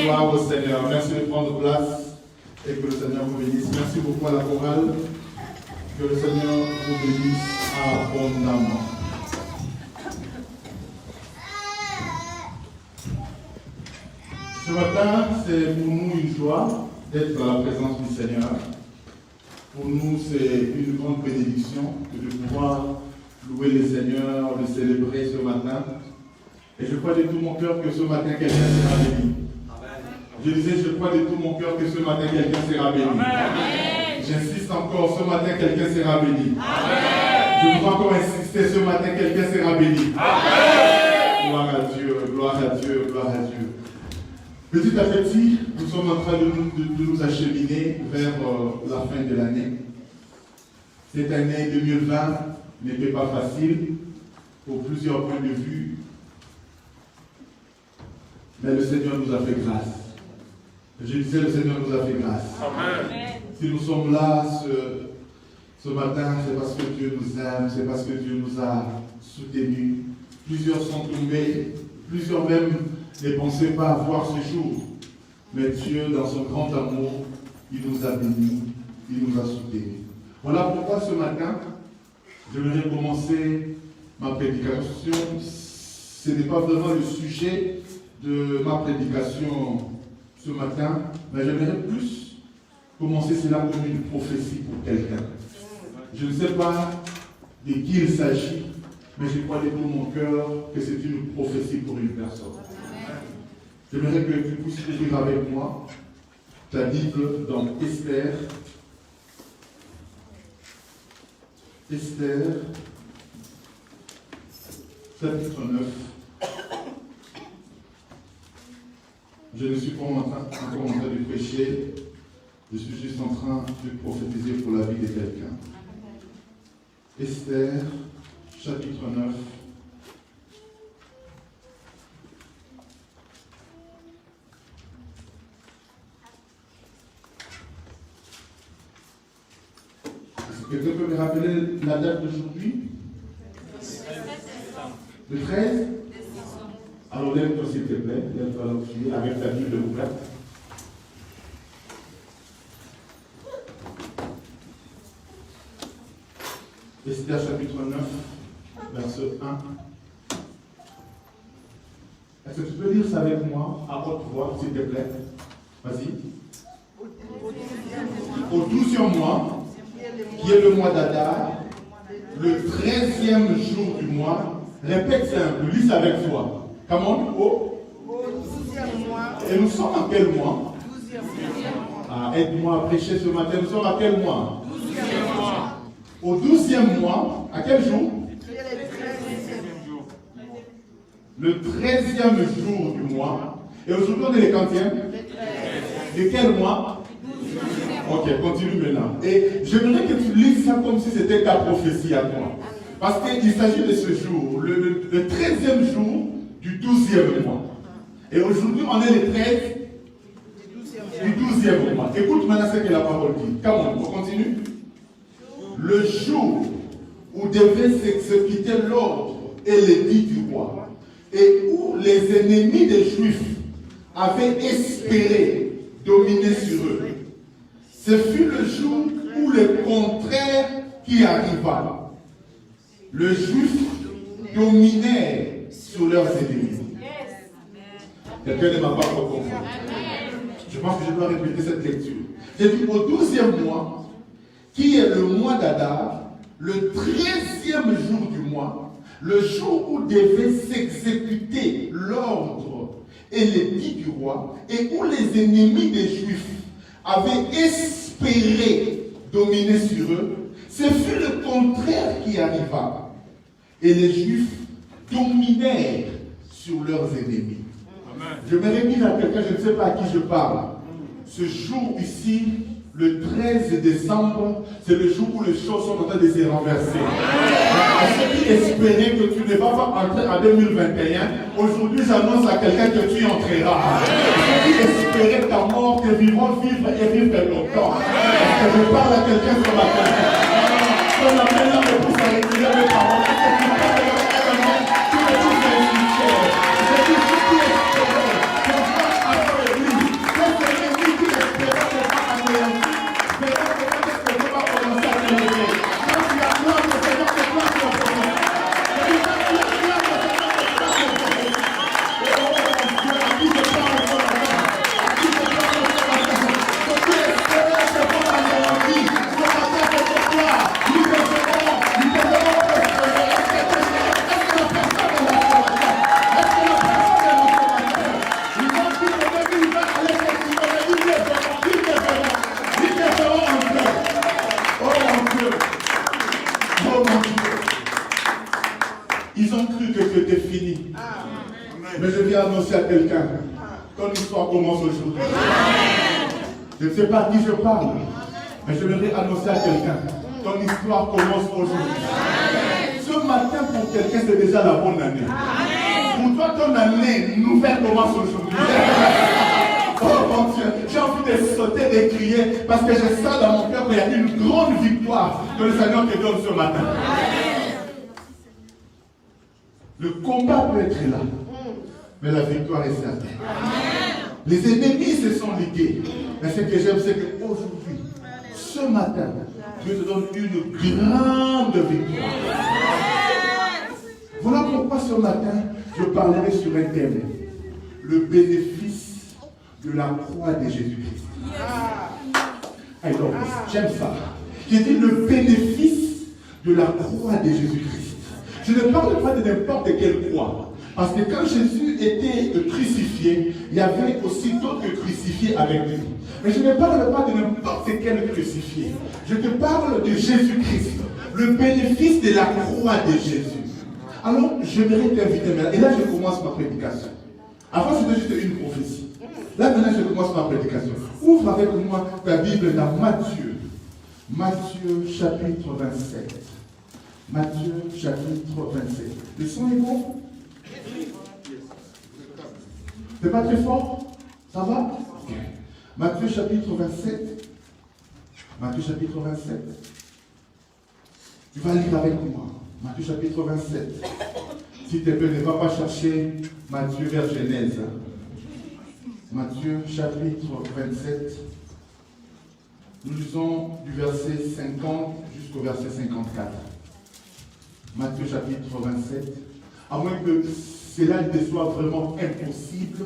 Gloire au Seigneur. Merci de prendre place et que le Seigneur vous bénisse. Merci beaucoup à la chorale. Que le Seigneur vous bénisse abondamment. Ce matin, c'est pour nous une joie d'être dans la présence du Seigneur. Pour nous, c'est une grande bénédiction de pouvoir louer le Seigneur, le célébrer ce matin. Et je crois de tout mon cœur que ce matin, quelqu'un sera béni. Je disais, je crois de tout mon cœur que ce matin, quelqu'un sera béni. J'insiste encore, ce matin, quelqu'un sera béni. Je voudrais encore insister, ce matin, quelqu'un sera béni. Gloire à Dieu, gloire à Dieu, gloire à Dieu. Petit à petit, nous sommes en train de nous acheminer vers la fin de l'année. Cette année 2020 n'était pas facile pour plusieurs points de vue. Mais le Seigneur nous a fait grâce. Je disais, le Seigneur nous a fait grâce. Amen. Si nous sommes là ce matin, c'est parce que Dieu nous aime, c'est parce que Dieu nous a soutenus. Plusieurs sont tombés, plusieurs même ne pensaient pas avoir ce jour. Mais Dieu, dans son grand amour, il nous a bénis, il nous a soutenus. Voilà pourquoi ce matin, je vais commencer ma prédication. Ce n'est pas vraiment le sujet de ma prédication ce matin, mais j'aimerais plus commencer cela comme une prophétie pour quelqu'un. Je ne sais pas de qui il s'agit, mais je crois de tout mon cœur que c'est une prophétie pour une personne. J'aimerais que tu puisses ouvrir avec moi ta Bible dans Esther. Esther, chapitre 9. Je ne suis pas encore en train de prêcher, je suis juste en train de prophétiser pour la vie de quelqu'un. Esther, chapitre 9. Est-ce que quelqu'un peut me rappeler la date d'aujourd'hui? Le 13? Alors lève-toi s'il te plaît, lève-toi là où tu es, avec ta Bible ouverte. Esther chapitre 9, verset 1. Est-ce que tu peux lire ça avec moi à haute voix, s'il te plaît? Vas-y. Au 12e mois, qui est le mois d'Adar, le 13e jour du mois, répète simple, lis ça avec foi. Comment? Au 12e mois. Et nous sommes en quel mois? 12e mois. Aide-moi à prêcher ce matin. Nous sommes à quel mois? 12e mois. Au 12e mois, à quel jour? Le 13e jour du mois. Et aujourd'hui, on est le 40e? De quel mois? Ok, continue maintenant. Et j'aimerais que tu lises ça comme si c'était ta prophétie à toi. Parce qu'il s'agit de ce jour, le 13e jour du 12e mois. Et aujourd'hui, on est le 13 du 12e mois. Écoute maintenant ce que la parole dit. Comment? On continue. Le jour où devait s'exécuter l'ordre et l'édit du roi, et où les ennemis des Juifs avaient espéré dominer sur eux, ce fut le jour où le contraire qui arriva. Le Juif dominait sur leurs ennemis. Quelqu'un ne m'a pas compris. Je pense que je dois répéter cette lecture. J'ai dit au 12e mois, qui est le mois d'Adar, le 13e jour du mois, le jour où devait s'exécuter l'ordre et l'édit du roi, et où les ennemis des Juifs avaient espéré dominer sur eux, ce fut le contraire qui arriva. Et les Juifs dominèrent sur leurs ennemis. Amen. Je me dire à quelqu'un, je ne sais pas à qui je parle. Ce jour ici, le 13 décembre, c'est le jour où les choses sont en train de se renverser. À ceux qui espéraient que tu ne vas pas entrer en 2021, aujourd'hui j'annonce à quelqu'un que tu y entreras. Ceux qui espéraient ta mort, que vivront vivre et vivre longtemps. Est-ce que je parle à quelqu'un sur la terre? Sur la main là, mais pour s'arrêter mes paroles. Je dis, qui espérait, que tu vas après l'église. annoncer à quelqu'un, ton histoire commence aujourd'hui. Je ne sais pas à qui je parle, mais je voudrais annoncer à quelqu'un, ton histoire commence aujourd'hui. Ce matin, pour quelqu'un, c'est déjà la bonne année. Pour toi, ton année nouvelle commence aujourd'hui. Oh mon Dieu, j'ai envie de sauter, de crier, parce que je sens dans mon cœur qu'il y a une grande victoire que le Seigneur te donne ce matin. Le combat peut être là, mais la victoire est certaine. Les ennemis se sont ligués, mais ce que j'aime, c'est qu'aujourd'hui, ce matin, Dieu te donne une grande victoire. Voilà pourquoi ce matin, je parlerai sur un thème, le bénéfice de la croix de Jésus-Christ. Alors, j'aime ça. J'ai dit le bénéfice de la croix de Jésus-Christ. Je ne parle pas de n'importe quelle croix. Parce que quand Jésus était crucifié, il y avait aussi d'autres crucifiés avec lui. Mais je ne parle pas de n'importe quel crucifié. Je te parle de Jésus-Christ. Le bénéfice de la croix de Jésus. Alors, je voudrais t'inviter maintenant. Et là, je commence ma prédication. Avant, c'était juste une prophétie. Là, maintenant, je commence ma prédication. Ouvre avec moi ta Bible dans Matthieu. Matthieu, chapitre 27. Matthieu, chapitre 27. Le son est bon? C'est pas très fort? Ça va? Okay. Matthieu, chapitre 27. Matthieu, chapitre 27. Tu vas lire avec moi. Matthieu, chapitre 27. S'il te plaît, ne va pas chercher Matthieu vers Genèse. Matthieu, chapitre 27. Nous lisons du verset 50 jusqu'au verset 54. Matthieu, chapitre 27. À moins que cela ne te soit vraiment impossible,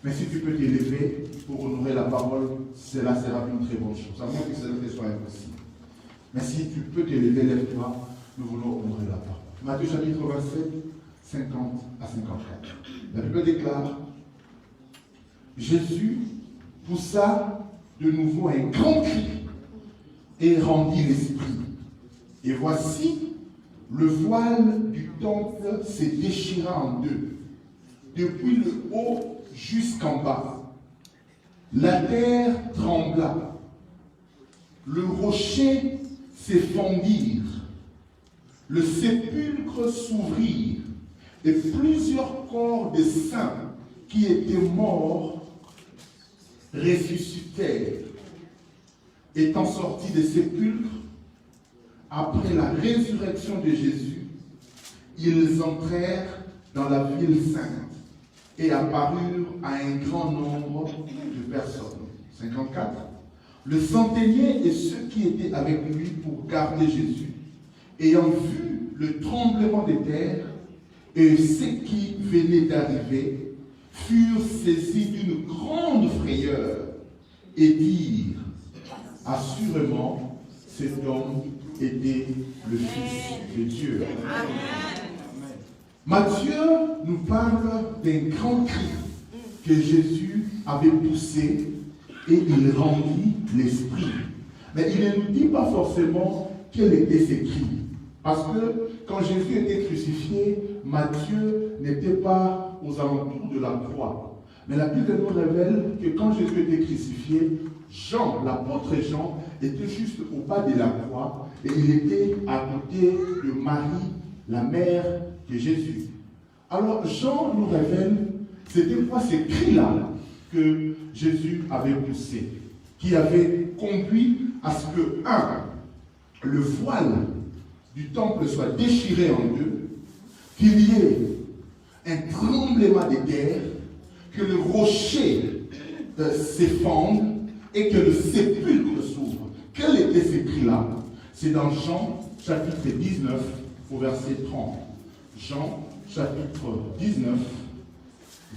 mais si tu peux t'élever pour honorer la parole, cela sera une très bonne chose. À moins que cela ne te soit impossible. Mais si tu peux t'élever, lève-toi, nous voulons honorer la parole. Matthieu, chapitre 27, 50 à 54. La Bible déclare, Jésus poussa de nouveau un grand cri et rendit l'esprit. Et voici, le voile du temple se déchira en deux, depuis le haut jusqu'en bas. La terre trembla, le rocher s'effondrit, le sépulcre s'ouvrit, et plusieurs corps de saints qui étaient morts ressuscitèrent. Étant sortis des sépulcres, après la résurrection de Jésus, ils entrèrent dans la ville sainte et apparurent à un grand nombre de personnes. 54. Le centenier et ceux qui étaient avec lui pour garder Jésus, ayant vu le tremblement des terres et ceux qui venaient d'arriver, furent saisis d'une grande frayeur et dirent, assurément, cet homme était le Fils de Dieu. Matthieu nous parle d'un grand cri que Jésus avait poussé et il rendit l'esprit. Mais il ne nous dit pas forcément quel était ce cri. Parce que quand Jésus était crucifié, Matthieu n'était pas aux alentours de la croix. Mais la Bible nous révèle que quand Jésus était crucifié, Jean, l'apôtre Jean, était juste au bas de la croix et il était à côté de Marie, la mère de Jésus. Alors Jean nous révèle, c'était quoi ces cris-là que Jésus avait poussé, qui avait conduit à ce que, le voile du temple soit déchiré en deux, qu'il y ait un tremblement de terre, que le rocher s'effondre et que le sépulcre s'ouvre. Quel était ce cri-là? C'est dans Jean chapitre 19 au verset 30. Jean chapitre 19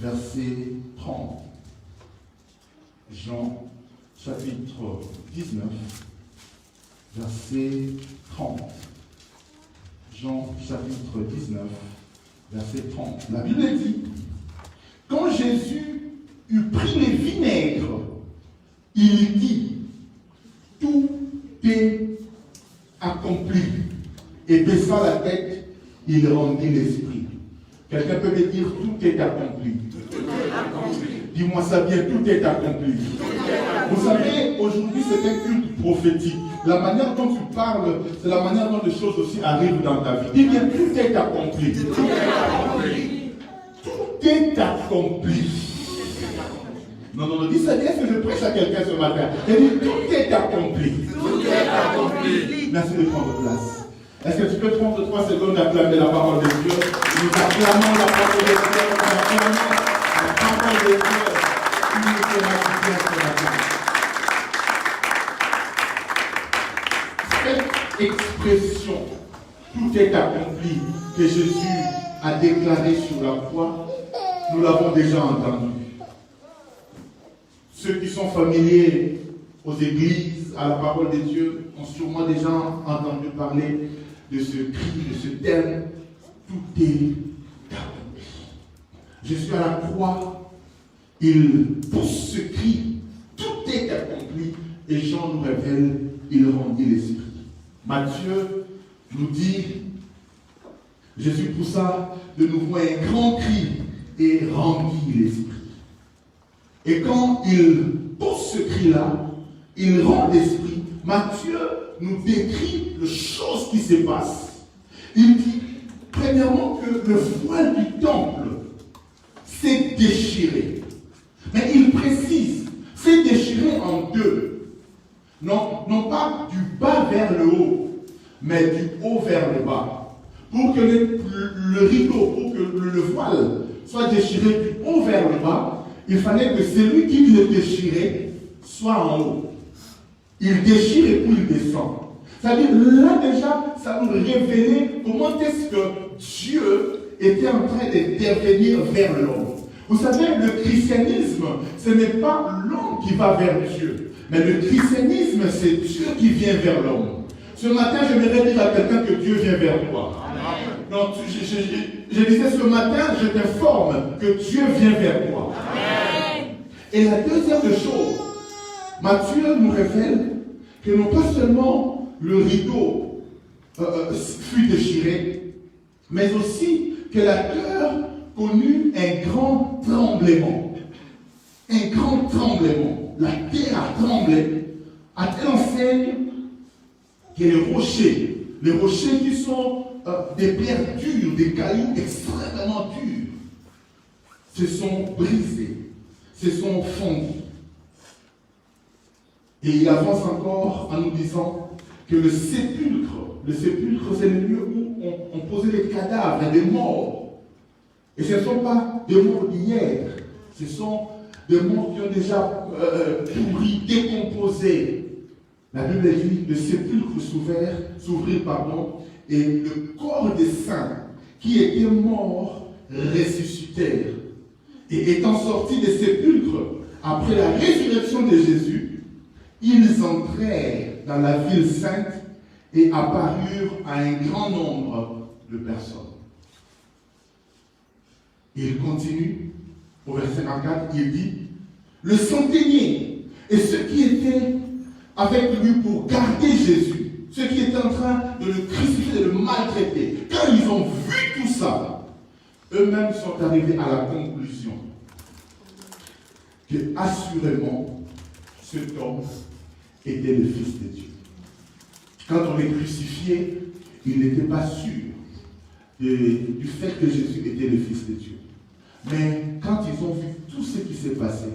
verset 30. Jean chapitre 19 verset 30. Jean chapitre 19 verset 30. La Bible dit, quand Jésus eut pris les vinaigres, il dit, tout est accompli. Et baissant la tête, il rendit l'esprit. Quelqu'un peut me dire, tout est accompli. Dis-moi ça bien, tout est accompli. Vous savez, aujourd'hui c'est un culte prophétique. La manière dont tu parles, c'est la manière dont les choses aussi arrivent dans ta vie. Dis bien, tout est accompli. Tout est accompli. Non, dis ça bien, que je prêche à quelqu'un ce matin. Il dit, tout est accompli. Tout est accompli. Merci de prendre place. Est-ce que tu peux prendre 3 secondes d'acclamer la parole de Dieu? Nous acclamons la parole de Dieu. Nous acclamons la parole de Dieu. Cette expression, tout est accompli, que Jésus a déclaré sur la croix, nous l'avons déjà entendu. Ceux qui sont familiers aux églises, à la parole de Dieu, ont sûrement déjà entendu parler de ce cri, de ce terme, tout est accompli. Jésus à la croix, il pousse ce cri, tout est accompli, et Jean nous révèle, il rendit l'esprit. Matthieu nous dit, Jésus poussa de nouveau un grand cri et rendit l'esprit. Et quand il pousse ce cri-là, il rend l'esprit. Matthieu nous décrit les choses qui se passent. Il dit, premièrement, que le voile du temple s'est déchiré. Mais il précise, c'est déchiré en deux. Non pas du bas vers le haut, mais du haut vers le bas. Pour que le rideau, pour que le voile soit déchiré du haut vers le bas, il fallait que celui qui le déchirait soit en haut. Il déchire et puis il descend. C'est-à-dire, là déjà, ça nous révélait comment est-ce que Dieu était en train d'intervenir vers l'homme. Vous savez, le christianisme, ce n'est pas l'homme qui va vers Dieu. Mais le christianisme, c'est Dieu qui vient vers l'homme. Ce matin, j'aimerais dire à quelqu'un que Dieu vient vers toi. Non, je disais ce matin, je t'informe que Dieu vient vers toi. Et la deuxième chose, Matthieu nous révèle que non pas seulement le rideau fut déchiré, mais aussi que la terre connut un grand tremblement. Un grand tremblement. La terre a tremblé à telle enseigne que les rochers qui sont des pierres dures, des cailloux extrêmement durs, se sont brisés, se sont fondus. Et il avance encore en nous disant que le sépulcre c'est le lieu où on posait les cadavres des morts. Et ce ne sont pas des morts d'hier, ce sont des morts qui ont déjà pourri, décomposé. La Bible dit le sépulcre s'ouvrit, et le corps des saints qui étaient morts ressuscitèrent. Et étant sortis des sépulcres, après la résurrection de Jésus, ils entrèrent dans la ville sainte et apparurent à un grand nombre de personnes. Et il continue, au verset 54, il dit, le centenier et ceux qui étaient avec lui pour garder Jésus, ceux qui étaient en train de le crucifier, de le maltraiter, quand ils ont vu tout ça, eux-mêmes sont arrivés à la conclusion que assurément cet homme était le Fils de Dieu. Quand on les crucifiait, ils n'étaient pas sûrs du fait que Jésus était le Fils de Dieu. Mais quand ils ont vu tout ce qui s'est passé,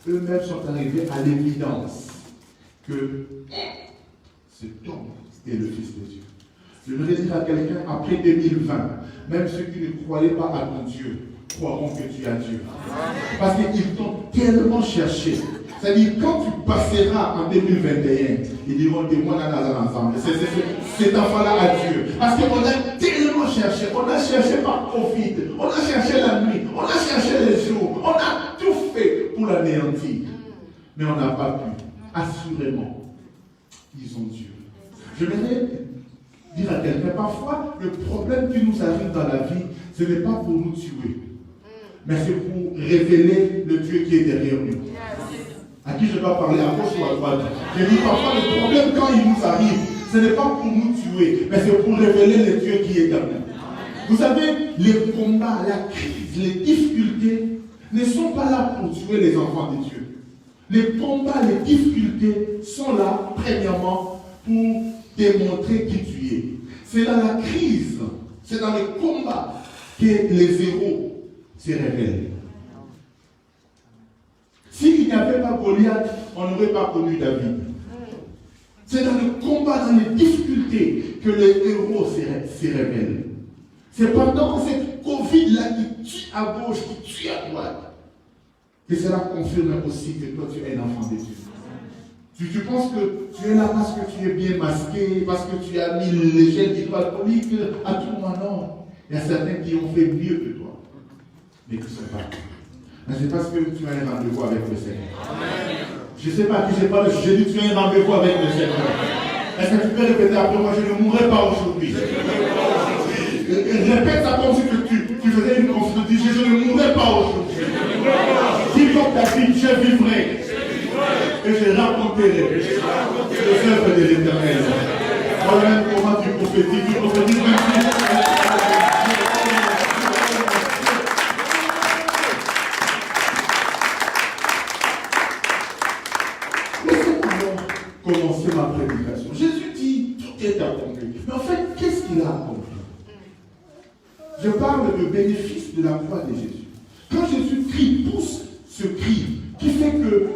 eux-mêmes sont arrivés à l'évidence que cet homme est le Fils de Dieu. Je voudrais dire à quelqu'un, après 2020, même ceux qui ne croyaient pas à ton Dieu, croiront que tu as Dieu. Parce qu'ils t'ont tellement cherché. C'est-à-dire, quand tu passeras en 2021, ils diront, dis-moi, on a ensemble. Cet enfant-là a Dieu. Parce qu'on a tellement cherché. On a cherché par Covid. On a cherché la nuit. On a cherché les jours. On a tout fait pour l'anéantir. Mais on n'a pas pu. Assurément, ils ont Dieu. Je voudrais dire à quelqu'un, parfois, le problème qui nous arrive dans la vie, ce n'est pas pour nous tuer. Mais c'est pour révéler le Dieu qui est derrière nous. À qui je dois parler, à gauche ou à droite? Je dis parfois le problème quand il nous arrive, ce n'est pas pour nous tuer, mais c'est pour révéler le Dieu qui est dans nous. Vous savez, les combats, la crise, les difficultés ne sont pas là pour tuer les enfants de Dieu. Les combats, les difficultés sont là, premièrement, pour démontrer qui tu es. C'est dans la crise, c'est dans les combats que les héros se révèlent. S'il n'y avait pas Goliath, on n'aurait pas connu David. C'est dans le combat, dans les difficultés que les héros se révèlent. C'est pendant cette Covid-là qui tue à gauche, qui tue à droite, que cela confirme aussi que toi tu es un enfant de Dieu. Tu penses que tu es là parce que tu es bien masqué, parce que tu as mis les gels hydroalcooliques à tout moment. Non. Il y a certains qui ont fait mieux que toi, mais qui ne sont pas. Mais c'est parce que tu as un rendez-vous avec le Seigneur. Amen. Je ne sais pas à qui je parle, j'ai dit tu as un rendez-vous avec le Seigneur. Est-ce que tu peux répéter après moi, je ne mourrai pas aujourd'hui. Répète ça comme si tu faisais une conférence, tu dis je ne mourrai pas aujourd'hui. Dis comme ta vie, je vivrai. Et je raconterai les œuvres de l'Éternel. Voilà même comment tu prophétises même si. Commencer ma prédication. Jésus dit, tout est accompli. Mais en fait, qu'est-ce qu'il a accompli? Je parle de bénéfice de la croix de Jésus. Quand Jésus crie, pousse ce cri, qui fait que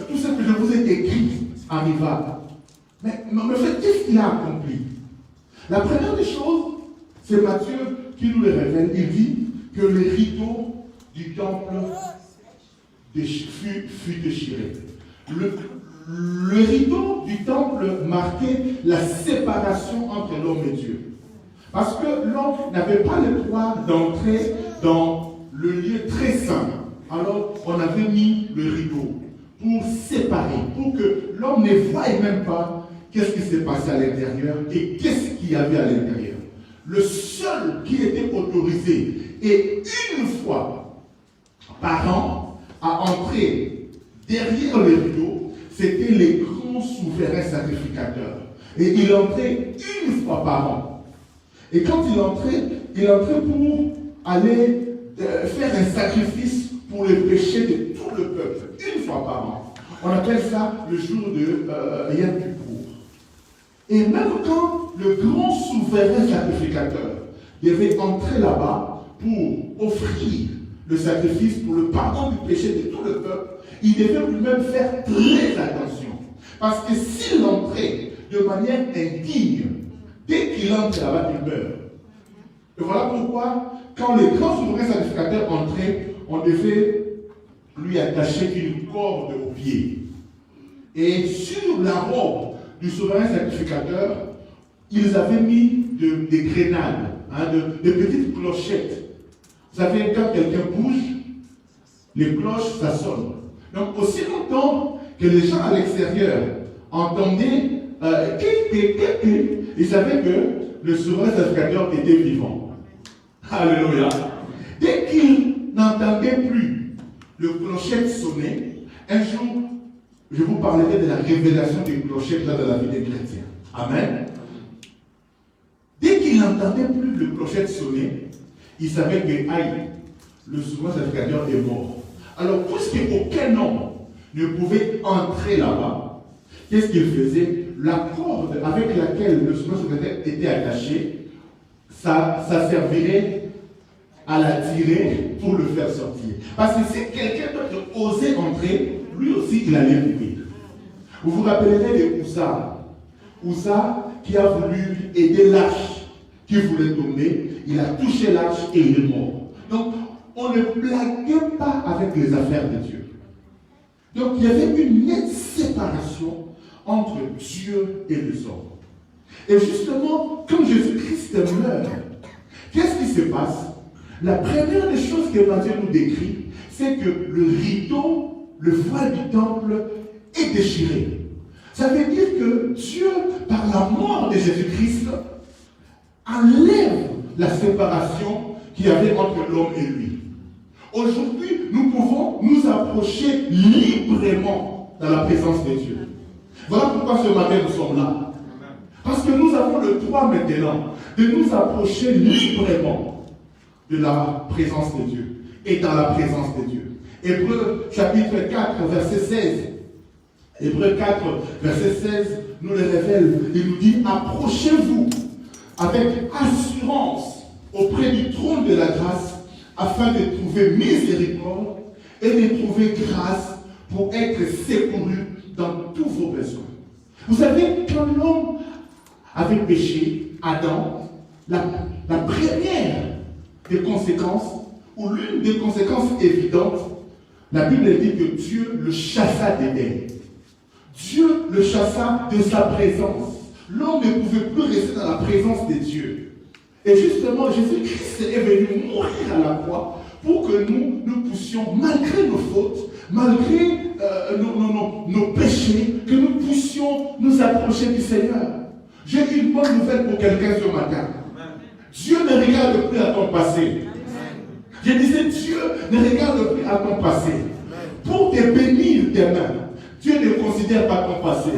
tout ce que je vous ai écrit arriva. Mais en fait, qu'est-ce qu'il a accompli? La première des choses, c'est Matthieu qui nous le révèle. Il dit que le rideau du temple fut déchiré. Le rideau du temple marquait la séparation entre l'homme et Dieu. Parce que l'homme n'avait pas le droit d'entrer dans le lieu très saint. Alors, on avait mis le rideau pour séparer, pour que l'homme ne voie même pas qu'est-ce qui s'est passé à l'intérieur et qu'est-ce qu'il y avait à l'intérieur. Le seul qui était autorisé, et une fois par an, à entrer derrière le rideau, c'était les grands souverains sacrificateurs. Et il entrait une fois par an. Et quand il entrait pour aller faire un sacrifice pour les péchés de tout le peuple, une fois par an. On appelle ça le jour de Yom Kippour. Et même quand le grand souverain sacrificateur devait entrer là-bas pour offrir le sacrifice pour le pardon du péché de tout le peuple, il devait lui-même faire très attention. Parce que s'il entrait de manière indigne, dès qu'il entre là-bas, il meurt. Et voilà pourquoi, quand les grands souverains sacrificateurs entraient, on devait lui attacher une corde au pied. Et sur la robe du souverain sacrificateur, ils avaient mis des grenades, de petites clochettes. Vous savez, quand quelqu'un bouge, les cloches, ça sonne. Donc, aussi longtemps que les gens à l'extérieur entendaient ils savaient que le souverain sacrificateur était vivant. Alléluia. Dès qu'ils n'entendaient plus le clochette sonner, un jour, je vous parlerai de la révélation des clochettes là dans la vie des chrétiens. Amen. Dès qu'ils n'entendaient plus le clochette sonner, ils savaient que, aïe, le souverain sacrificateur est mort. Alors, puisqu'aucun homme ne pouvait entrer là-bas, qu'est-ce qu'il faisait? La corde avec laquelle le souverain sacrificateur était attaché, ça servirait à la tirer pour le faire sortir. Parce que si quelqu'un d'autre osait entrer, lui aussi il allait mourir. Vous vous rappellerez de Oussa. Oussa qui a voulu aider l'arche qui voulait tomber, il a touché l'arche et il est mort. Donc, on ne blague pas avec les affaires de Dieu. Donc, il y avait une nette séparation entre Dieu et les hommes. Et justement, quand Jésus-Christ meurt, qu'est-ce qui se passe? La première des choses que Matthieu nous décrit, c'est que le rideau, le voile du temple est déchiré. Ça veut dire que Dieu, par la mort de Jésus-Christ, enlève la séparation qu'il y avait entre l'homme et lui. Aujourd'hui, nous pouvons nous approcher librement dans la présence de Dieu. Voilà pourquoi ce matin nous sommes là. Parce que nous avons le droit maintenant de nous approcher librement. de la présence de Dieu et dans la présence de Dieu. Hébreux chapitre 4, verset 16. Hébreux 4, verset 16 nous le révèle. Il nous dit, approchez-vous avec assurance auprès du trône de la grâce afin de trouver miséricorde et de trouver grâce pour être secouru dans tous vos besoins. Vous savez, quand l'homme avait péché, Adam, la première des conséquences, ou l'une des conséquences évidentes, la Bible dit que Dieu le chassa d'Éden. Dieu le chassa de sa présence. L'homme ne pouvait plus rester dans la présence de Dieu. Et justement, Jésus-Christ est venu mourir à la croix pour que nous puissions, malgré nos fautes, malgré nos péchés, que nous puissions nous approcher du Seigneur. J'ai une bonne nouvelle pour quelqu'un ce matin. Dieu ne regarde plus à ton passé. Je disais, Dieu ne regarde plus à ton passé. Pour te bénir demain, Dieu ne considère pas ton passé.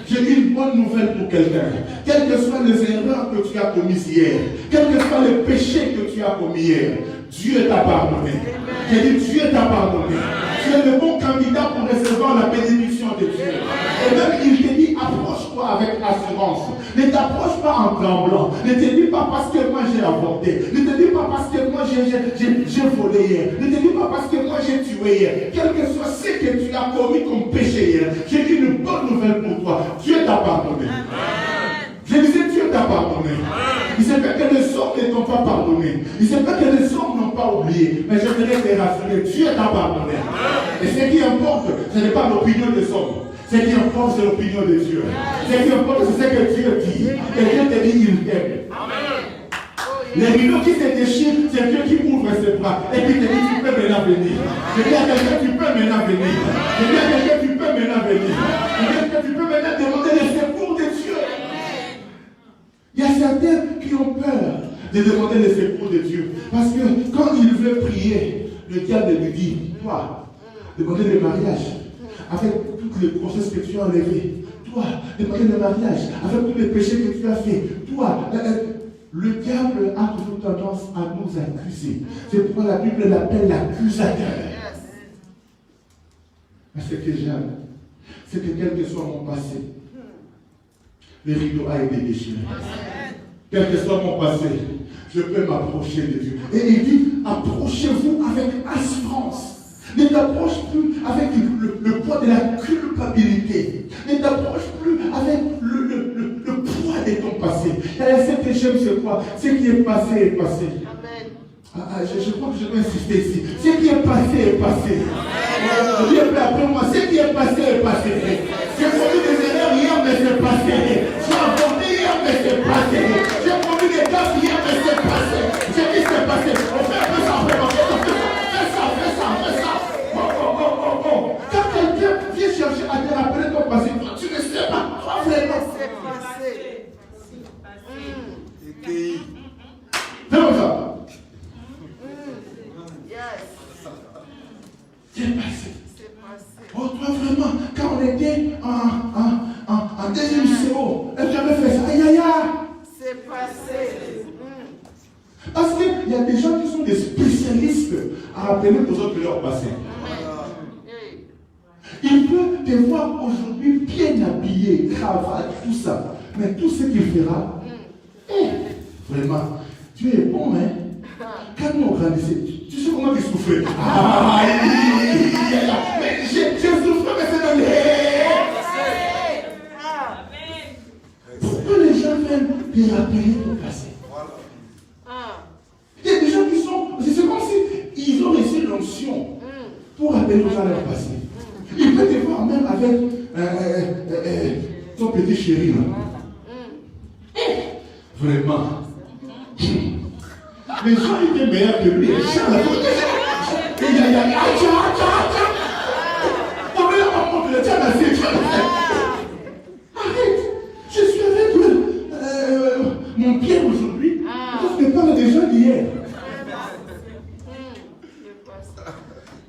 J'ai une bonne nouvelle pour quelqu'un. Quelles que soient les erreurs que tu as commises hier, quels que soient les péchés que tu as commis hier, Dieu t'a pardonné. J'ai dit, Dieu t'a pardonné. Tu es le bon candidat pour recevoir la bénédiction de Dieu. Et même il te dit, approche-toi avec assurance. Ne t'approche pas en tremblant. Ne te dis pas parce que moi j'ai avorté. Ne te dis pas parce que moi j'ai volé hier. Ne te dis pas parce que moi j'ai tué hier. Quel que soit ce que tu as commis comme péché hier, j'ai une bonne nouvelle pour toi. Dieu t'a pardonné. Je disais, Dieu t'a pardonné. Il se fait que les hommes ne t'ont pas pardonné. Il se fait que les hommes n'ont pas oublié. Mais je voudrais te rassurer, Dieu t'a pardonné. Et ce qui importe, ce n'est pas l'opinion des hommes. Ce qui importe, c'est l'opinion de Dieu. Ce qui importe, c'est ce que Dieu dit. Et Dieu te dit, il t'aime. Les rideaux qui se déchirent, c'est Dieu qui ouvre ses bras. Et qui te dit, tu peux maintenant venir. Je dis à quelqu'un, tu peux maintenant venir. Je dis à quelqu'un, tu peux maintenant venir. Je dis à quelqu'un, tu peux maintenant demander le secours de Dieu. Il y a certains qui ont peur de demander le secours de Dieu. Parce que quand il veut prier, le diable lui dit, toi, demandez le mariage. Avec toutes les grossesses que tu as enlevées. Toi, demander le mariage. Avec tous les péchés que tu as fait. Toi, le diable a toujours tendance à nous accuser. C'est pourquoi la Bible l'appelle l'accusateur. Mais ce que j'aime, c'est que quel que soit mon passé, le rideau a été déchiré. Quel que soit mon passé, je peux m'approcher de Dieu. Et il dit, approchez-vous avec assurance. Ne t'approche plus avec le poids de la culpabilité. Ne t'approche plus avec le poids de ton passé. Et ce que j'aime, c'est quoi? Ce qui est passé est passé. Je crois que je vais insister ici. Ce qui est passé est passé. Dieu plaît après moi. Ce qui est passé est passé. J'ai commis des erreurs hier, mais c'est passé. J'ai avorté hier, mais c'est passé. J'ai commis des gaffes hier, mais c'est passé. J'ai dit c'est passé. On fait un peu ça, on fait ça. Quand quelqu'un vient chercher à te rappeler ton passé, tu ne sais pas. Toi, vraiment. C'est passé. Fais comme ça. C'est passé. Oh, toi, vraiment, quand on était en deuxième CO, et tu avais fait ça, aïe, aïe, aïe. C'est passé. Parce qu'il y a des gens qui sont des spécialistes à rappeler aux autres leur passé. Il peut te voir aujourd'hui bien habillé, cravate, tout ça. Mais tout ce qu'il fera, vraiment, tu es bon, hein? Quand nous grandissons, tu sais comment tu souffrais? Mais j'ai souffert, mais c'est dans les... Pourquoi les gens viennent te rappeler ton passé? Il y a des gens qui sont... C'est comme si ils ont reçu l'onction pour rappeler aux gens leur passé. Il peut te voir même avec ton petit chéri. Vraiment. Les gens étaient meilleurs que lui. Arrête. Je suis avec mon Pierre aujourd'hui. Je ne parle des gens d'hier.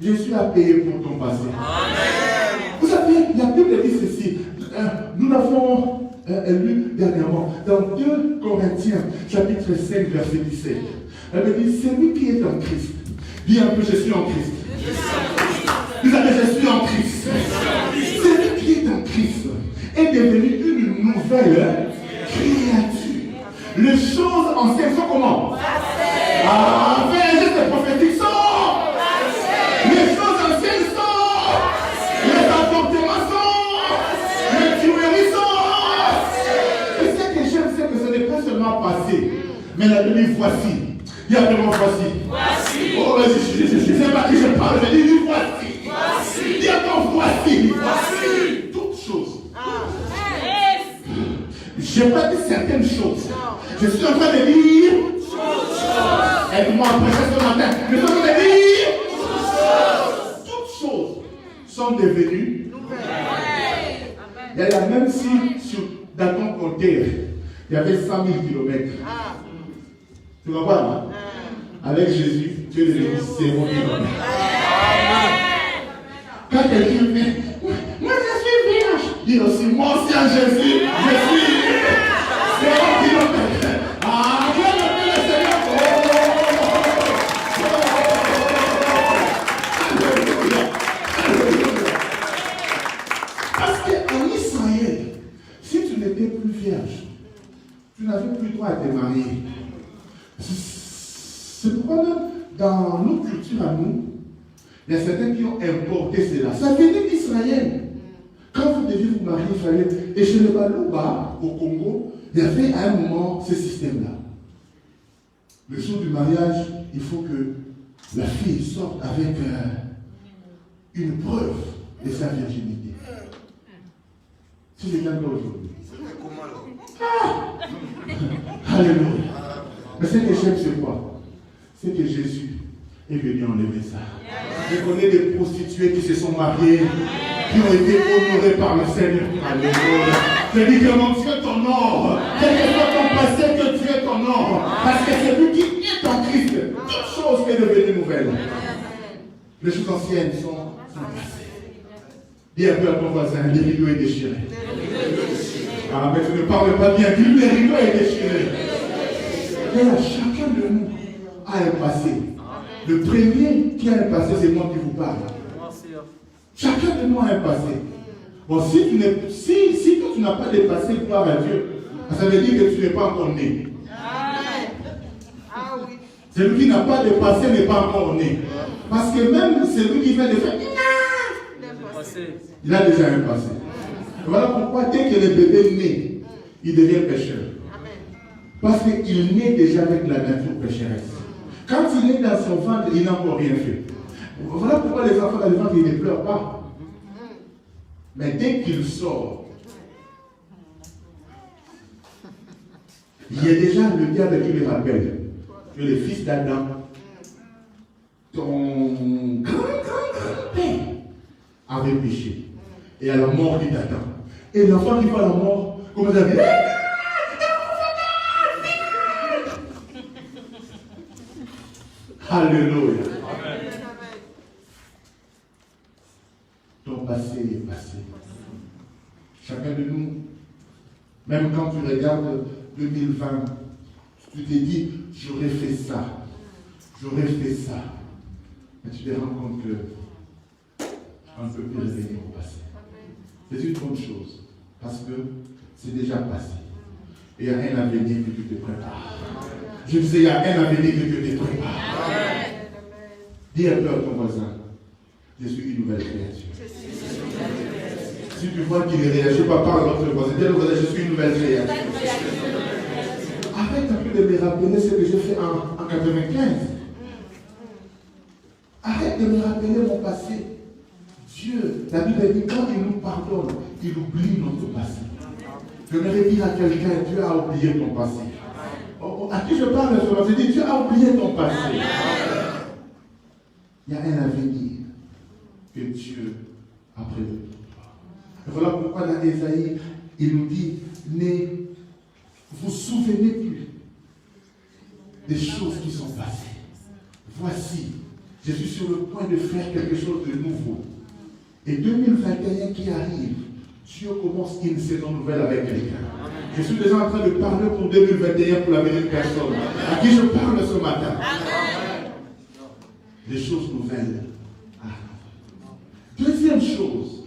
Je suis à payer pour ton passé. Vous savez, la Bible dit ceci. Nous l'avons lu dernièrement dans 2 Corinthiens, chapitre 5, verset 17. Elle me dit, celui qui est en Christ. Dis un peu, je suis en Christ. Vous savez, je suis en Christ. Celui qui est en Christ est devenu une nouvelle créature. Les choses anciennes sont comment? Ah, fais un geste prophétique, sont. Les choses anciennes sont. Les avortements sont. Les tueries sont. Et ce que j'aime, c'est que ce n'est pas seulement passé, mais la Bible, voici. Il y a vraiment voici. Oh, je ne sais pas qui je parle, je dis voici. Il y a donc voici. Toutes choses. Je n'ai pas dit certaines choses. Je suis en train de dire aide-moi à prêcher ce matin. Je suis en train de dire toutes choses sont devenues nouvelles. Il y a même si dans ton compteur, il y avait 100 000 km. Tu vas voir, hein? Avec Jésus, tu es devenu 0 km. Quand quelqu'un vient, moi je suis vierge. Dis aussi, moi aussi en Jésus, je suis 0 km. Ah, Dieu me fait le Seigneur. Parce qu'en Israël, si tu n'étais plus vierge, tu n'avais plus droit à te marier. C'est pourquoi même dans nos cultures à nous, il y a certains qui ont importé cela. Ça venait d'Israël. Quand vous deviez vous marier, il fallait. Et chez les Balouba, au Congo, il y avait à un moment ce système-là. Le jour du mariage, il faut que la fille sorte avec une preuve de sa virginité. Si j'ai bien aujourd'hui. Alléluia. Mais ce que j'aime, c'est quoi? C'est que Jésus est venu enlever ça. Je connais des prostituées qui se sont mariées, qui ont été honorées par le Seigneur. Alléluia. Je dis que mon Dieu t'honore. Quel que soit ton passé, que Dieu t'honore. Parce que c'est lui qui est en Christ. Toute chose est devenue nouvelle. Les choses anciennes sont passées. Dis un peu à ton voisin, les rideaux est déchiré. Ah, mais tu ne parles pas bien. Dis-lui, les rideaux est déchiré. Et là, chacun de nous a un passé. Le premier qui a un passé, c'est moi qui vous parle. Chacun de nous a un passé. Bon, si toi tu n'as pas de passé, gloire à Dieu, ça veut dire que tu n'es pas encore né. Celui qui n'a pas de passé n'est pas encore né. Parce que même celui qui vient de faire, il a déjà un passé. Voilà pourquoi dès que le bébé naît, il devient pécheur. Parce qu'il naît déjà avec la nature pécheresse. Quand il est dans son ventre, il n'a encore rien fait. Voilà pourquoi les enfants dans le ventre, ils ne pleurent pas. Mais dès qu'il sort, il y a déjà le diable qui le rappelle. Tu es le fils d'Adam. Ton grand-grand-grand-père avait péché. Et à la mort, il t'attend. Et l'enfant qui voit la mort, comment ça dit? Alléluia. Ton passé est passé. Chacun de nous, même quand tu regardes 2020, tu te dis, j'aurais fait ça. Mais tu te rends compte que on ne peut plus revenir au passé. C'est une bonne chose, parce que c'est déjà passé. Et il y a un avenir que tu te prépares. Je disais, il y a un avenir que tu te prépares. Dis un peu à ton voisin, je suis une nouvelle créature. Si tu vois qu'il ne réagit pas par l'autre voisin, dis à l'autre voisin, je suis une nouvelle créature. Arrête un peu de me rappeler ce que j'ai fait en 95. Arrête de me rappeler mon passé. Dieu, la Bible dit, quand il nous pardonne, il oublie notre passé. Je vais dire à quelqu'un, Dieu a oublié ton passé. À qui je parle ce matin? Je dis, Dieu a oublié ton passé. Il y a un avenir que Dieu a prévu. Et voilà pourquoi dans Ésaïe, il nous dit, ne vous souvenez plus des choses qui sont passées. Voici, je suis sur le point de faire quelque chose de nouveau. Et 2021 qui arrive, Dieu commence une saison nouvelle avec quelqu'un. Je suis déjà en train de parler pour 2021 pour la même personne à qui je parle ce matin. Des choses nouvelles. Deuxième chose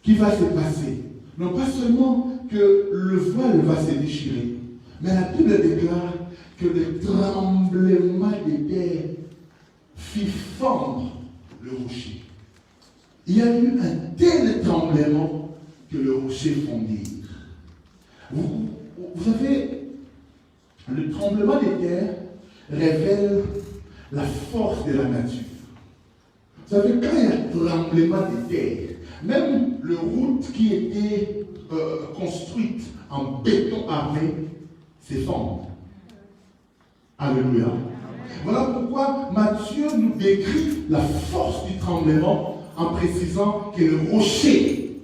qui va se passer, non pas seulement que le voile va se déchirer, mais la Bible déclare que le tremblement de terre fit fondre le rocher. Il y a eu un tel tremblement que le rocher fondit. Vous savez, le tremblement de terre révèle la force de la nature. Vous savez, quand il y a un tremblement de terre, même les routes qui étaient construites en béton armé s'effondrent. Alléluia. Voilà pourquoi Matthieu nous décrit la force du tremblement en précisant que le rocher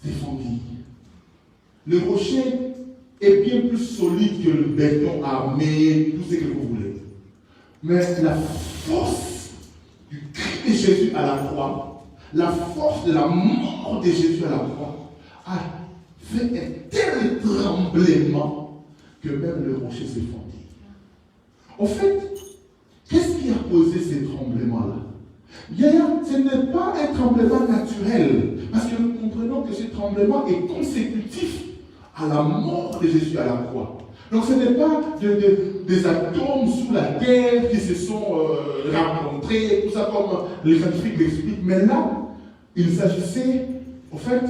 s'effondrit. Le rocher est bien plus solide que le béton armé, tout ce que vous voulez. Mais la force du cri de Jésus à la croix, la force de la mort de Jésus à la croix, a fait un tel tremblement que même le rocher s'est fondu. En fait, qu'est-ce qui a causé ces tremblements-là? Ce n'est pas un tremblement naturel, parce que nous comprenons que ce tremblement est consécutif à la mort de Jésus à la croix. Donc ce n'est pas des atomes sous la terre qui se sont rencontrés, tout ça comme les scientifiques l'expliquent, mais là, il s'agissait, en fait,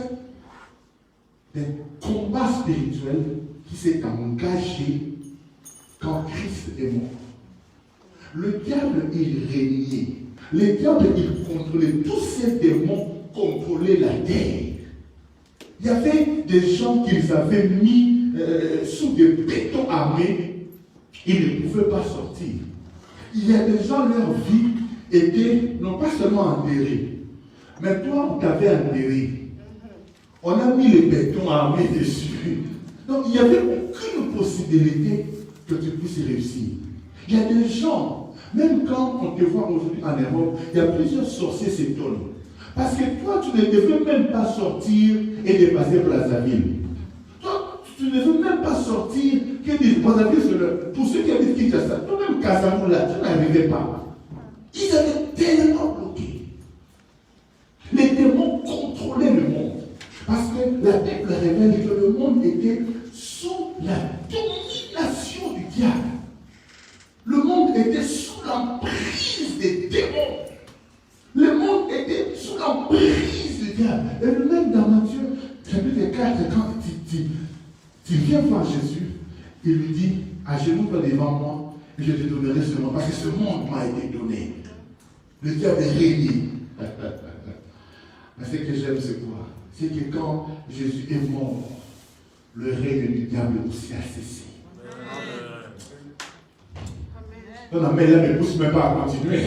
d'un combat spirituel qui s'est engagé quand Christ est mort. Le diable, il régnait. Le diable, il contrôlait. Tous ces démons contrôlaient la terre. Il y avait des gens qu'ils avaient mis sous des bétons armés. Ils ne pouvaient pas sortir. Il y a des gens, leur vie était non pas seulement enterrée, mais toi, on t'avait enterré. On a mis les bétons armés dessus. Donc, il n'y avait aucune possibilité que tu puisses réussir. Il y a des gens, même quand on te voit aujourd'hui en Europe, il y a plusieurs sorciers s'étonnent. Parce que toi, tu ne devais même pas sortir et dépasser Brazzaville. Toi, tu ne devais même pas sortir Brazzaville, pour ceux qui habitent Kinshasa, toi-même Casamance, tu n'arrivais pas. Ils avaient tellement bloqué. Les démons contrôlaient le monde. Parce que la Bible révèle que le monde était sous la domination du diable. Le monde était sous l'emprise des démons. Le monde était sous l'emprise du diable. Et même dans Matthieu, chapitre 4, quand tu viens voir Jésus, il lui dit, agenouille-toi devant moi, et je te donnerai ce monde. Parce que ce monde m'a été donné. Le diable est régné. Mais ce que j'aime, c'est quoi? C'est que quand Jésus est mort, le règne du diable aussi a cessé. Non, mais là, ne pousse même pas à continuer.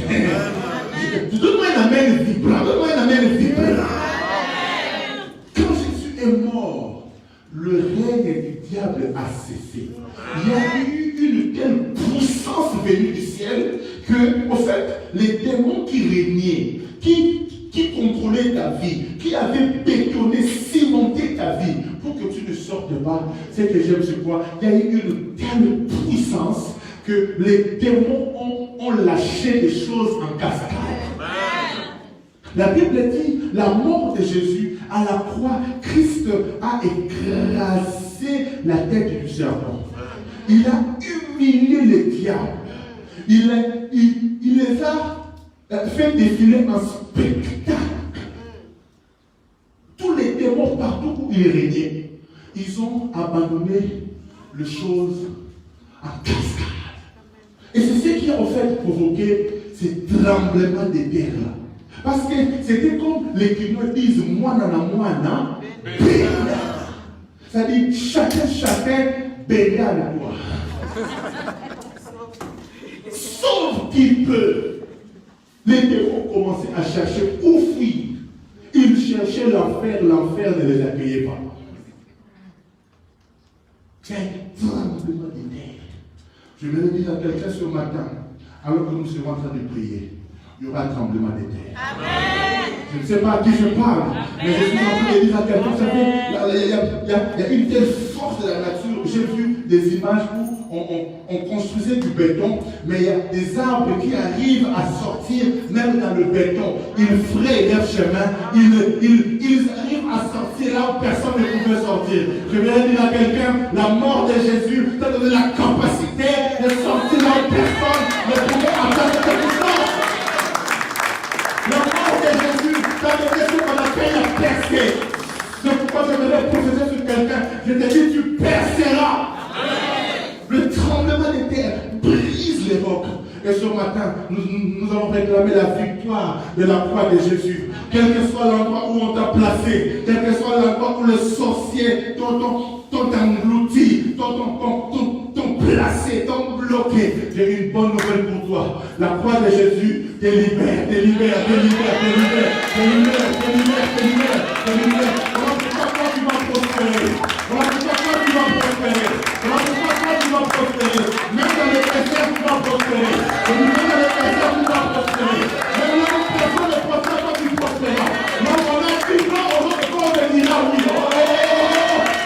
Donne-moi un amen vibrant. Donne-moi un amen vibrant. Quand Jésus est mort, le règne du diable a cessé. Il y a eu une telle puissance venue du ciel que, en fait, les démons qui régnaient, qui contrôlaient ta vie, qui avaient bétonné, cimenté ta vie pour que tu ne sortes pas, c'est que j'aime c'est quoi? Il y a eu une telle puissance que les démons ont lâché des choses en cascade. La Bible dit, la mort de Jésus à la croix, Christ a écrasé la tête du serpent. Il a humilié les diables. Il les a fait défiler en spectacle. Tous les démons partout où ils régnaient, ils ont abandonné les choses en cascade. Et c'est ce qui a en fait provoqué ces tremblements de terre-là. Parce que c'était comme les Quinois disent moana, béna. C'est-à-dire chacun, béna le roi. Sauf qu'il peut. Les démons commençaient à chercher où fuir. Ils cherchaient l'enfer ne les accueillait pas. C'est un tremblement de terre. Je vais le dire à quelqu'un ce matin, alors que nous serons en train de prier. Il y aura un tremblement de terre. Amen. Je ne sais pas à qui je parle, mais je suis en train de dire à quelqu'un, vous savez, il y a une telle force de la nature. J'ai vu des images où on construisait du béton, mais il y a des arbres qui arrivent à sortir même dans le béton. Ils frayent leur chemin, ils arrivent à sortir là où personne ne pouvait sortir. Je viens dire à quelqu'un, la mort de Jésus t'a donné la capacité de sortir là où personne ne pouvait atteindre quelque chose. La mort de Jésus t'a donné ce qu'on appelle la percée. C'est pourquoi je voudrais prophétiser sur quelqu'un. Je te dis, tu perceras. Le tremblement de terre brise les rocs. Et ce matin, nous allons réclamer la victoire de la croix de Jésus. Quel que soit l'endroit où on t'a placé, quel que soit l'endroit où le sorcier t'ont englouti, t'ont placé, t'ont bloqué. J'ai une bonne nouvelle pour toi. La croix de Jésus te libère, te libère, te libère, te libère, te libère, te libère, te libère, te libère. Voilà pourquoi toi tu vas prospérer. Voilà pourquoi toi tu vas prospérer. Voilà pourquoi toi tu vas prospérer. Même dans les questions tu vas prospérer. Même dans les questions tu vas prospérer. Même là où personne ne prospère, toi tu prospéreras. Là où on a dit non aux autres, on te dira oui.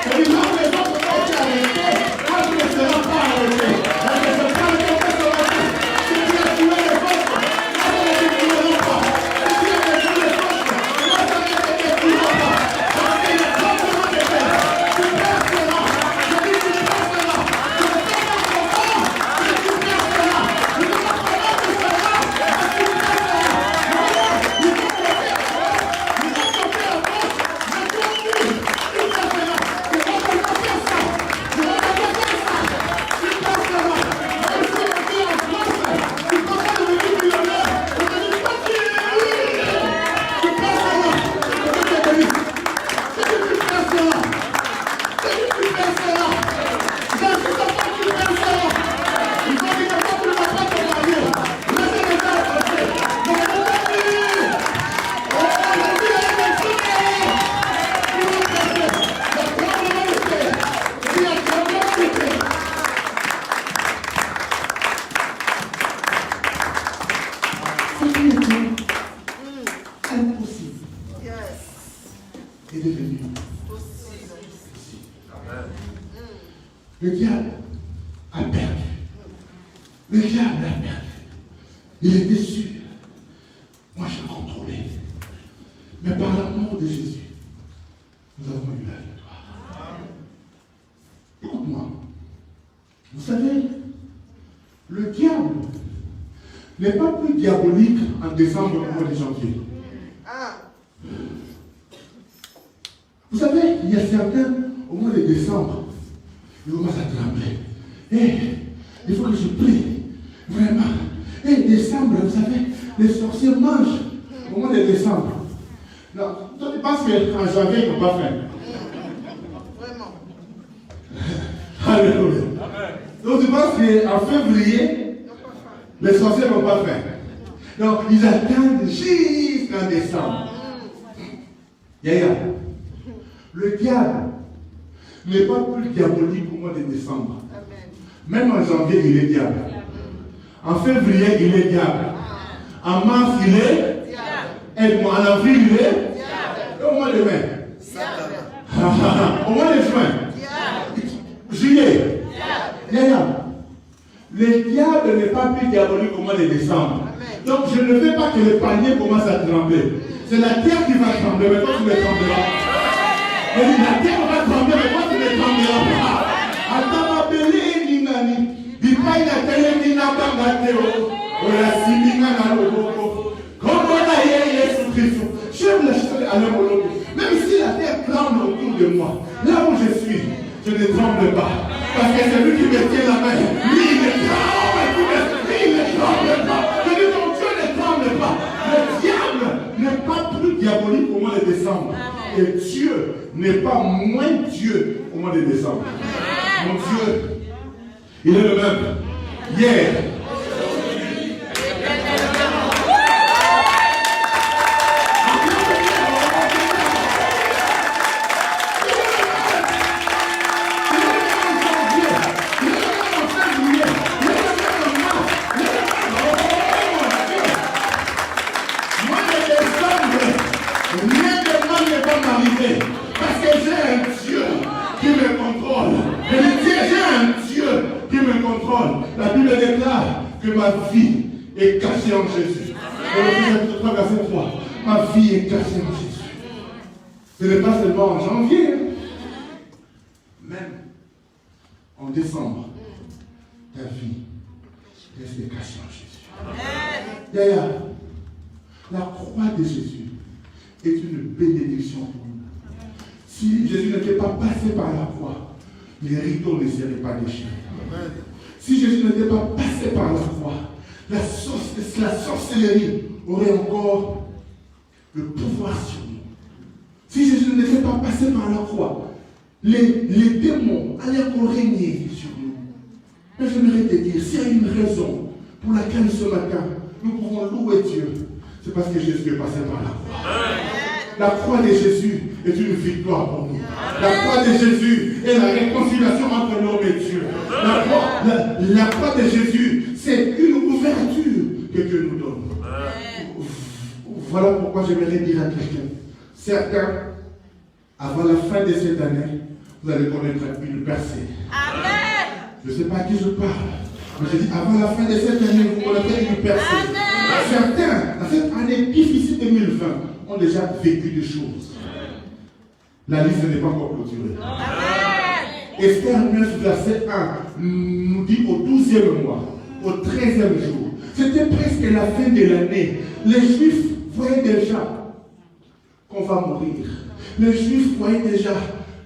Et là où les autres vont t'arrêter, toi tu ne seras pas arrêté. Parce que c'est pas le cas de ce matin. Si tu as tué les autres, moi je ne te tuerai pas. Si tu as tué les autres, moi je ne te tuerai pas. Parce que le tremblement de terre, tu perceras. Je dis tu perceras. Je ne sais pas comment, mais tu perceras. Je ne sais pas comment tu seras, mais tu perceras. Voilà, il faut que le faire. Il faut que le faire. Mais toi aussi, tu perceras. Je vais te faire ça. Je vais te faire ça. Tu perceras. Même si on dit en France, tu ne peux pas devenir millionnaire. On te dit continue. Tu perceras. Je vais te dire. Je dis tu perceras. Je dis tu perceras. J'insiste à toi, tu perceras. Il faut dire que toi, tu ne vas pas te marier. Laissez les gars passer. Mais continue. Oh, je dis à l'élection. Tu vas percer. Le tremblement de terre. Je dis un tremblement de terre. Ce qui était impossible Yes. est devenu Possible. possible. Le diable a perdu. Le diable a perdu. Il était sûr. Moi, j'ai contrôlé. Mais par l'amour de Jésus, nous avons eu la victoire. Écoute-moi. Vous savez, le diable n'est pas plus diabolique en décembre qu'au mois de janvier. Ah. Vous savez, il y a certains, au mois de décembre, ils commencent à trembler. Il faut que je prie. Vraiment. Décembre, vous savez, les sorciers mangent au mois de décembre. Non, toi tu penses qu'en janvier, ils n'ont pas faim. Vraiment. Alléluia. Donc tu penses qu'en février, les sorciers n'ont pas faim. Donc ils attendent jusqu'en décembre. Yaya, le diable n'est pas plus diabolique au mois de décembre. Même en janvier, il est diable. En février, il est diable. En mars, il est diable. Aide-moi, en avril, il est diable. Et au mois de mai. Au mois de juin. Juillet. Yaya, le diable n'est pas plus diabolique au mois de décembre. Donc je ne veux pas que le panier commence à trembler. C'est la terre qui va trembler, mais toi tu ne trembleras pas. Et la terre va trembler, mais toi tu ne trembleras pas. Attends, bipai na tele na bangateo ola siminga na loboko comme on a Jésus Christ. J'aime la chose à l'homme. Même si la terre tremble autour de moi, là où je suis, je ne tremble pas. Parce que c'est lui qui me tient la main. Lui, il ne tremble pas. Je dis ton Dieu ne tremble pas. Le diable n'est pas plus diabolique au mois de décembre. Et Dieu n'est pas moins Dieu au mois de décembre. Mon Dieu, il est le même. Hier. que ma vie est cachée en Jésus. Ephésiens 3, verset 3. Ma vie est cachée en Jésus. Ce n'est pas seulement en janvier. Même en décembre, ta vie reste cachée en Jésus. Yaya, la croix de Jésus est une bénédiction pour nous. Si Jésus n'était pas passé par la croix, les rideaux ne seraient pas déchirés. Si Jésus n'était pas passé par la croix, la sorcellerie aurait encore le pouvoir sur nous. Si Jésus n'était pas passé par la croix, les démons allaient encore régner sur nous. Mais j'aimerais te dire, s'il y a une raison pour laquelle ce matin nous pouvons louer Dieu, c'est parce que Jésus est passé par la croix. La croix de Jésus est une victoire pour nous. La croix de Jésus est la réconciliation entre l'homme et Dieu. La croix de Jésus, c'est une ouverture que Dieu nous donne. Voilà pourquoi j'aimerais dire à quelqu'un. Certains, avant la fin de cette année, vous allez connaître une percée. Amen. Je ne sais pas à qui je parle. Mais je dis, avant la fin de cette année, vous connaîtrez une percée. Amen. Certains, dans cette année difficile 2020, ont déjà vécu des choses. La liste n'est pas encore clôturée. Esther 9, verset 1 nous dit au 12e mois, au 13e jour, c'était presque la fin de l'année. Les Juifs voyaient déjà qu'on va mourir. Les Juifs voyaient déjà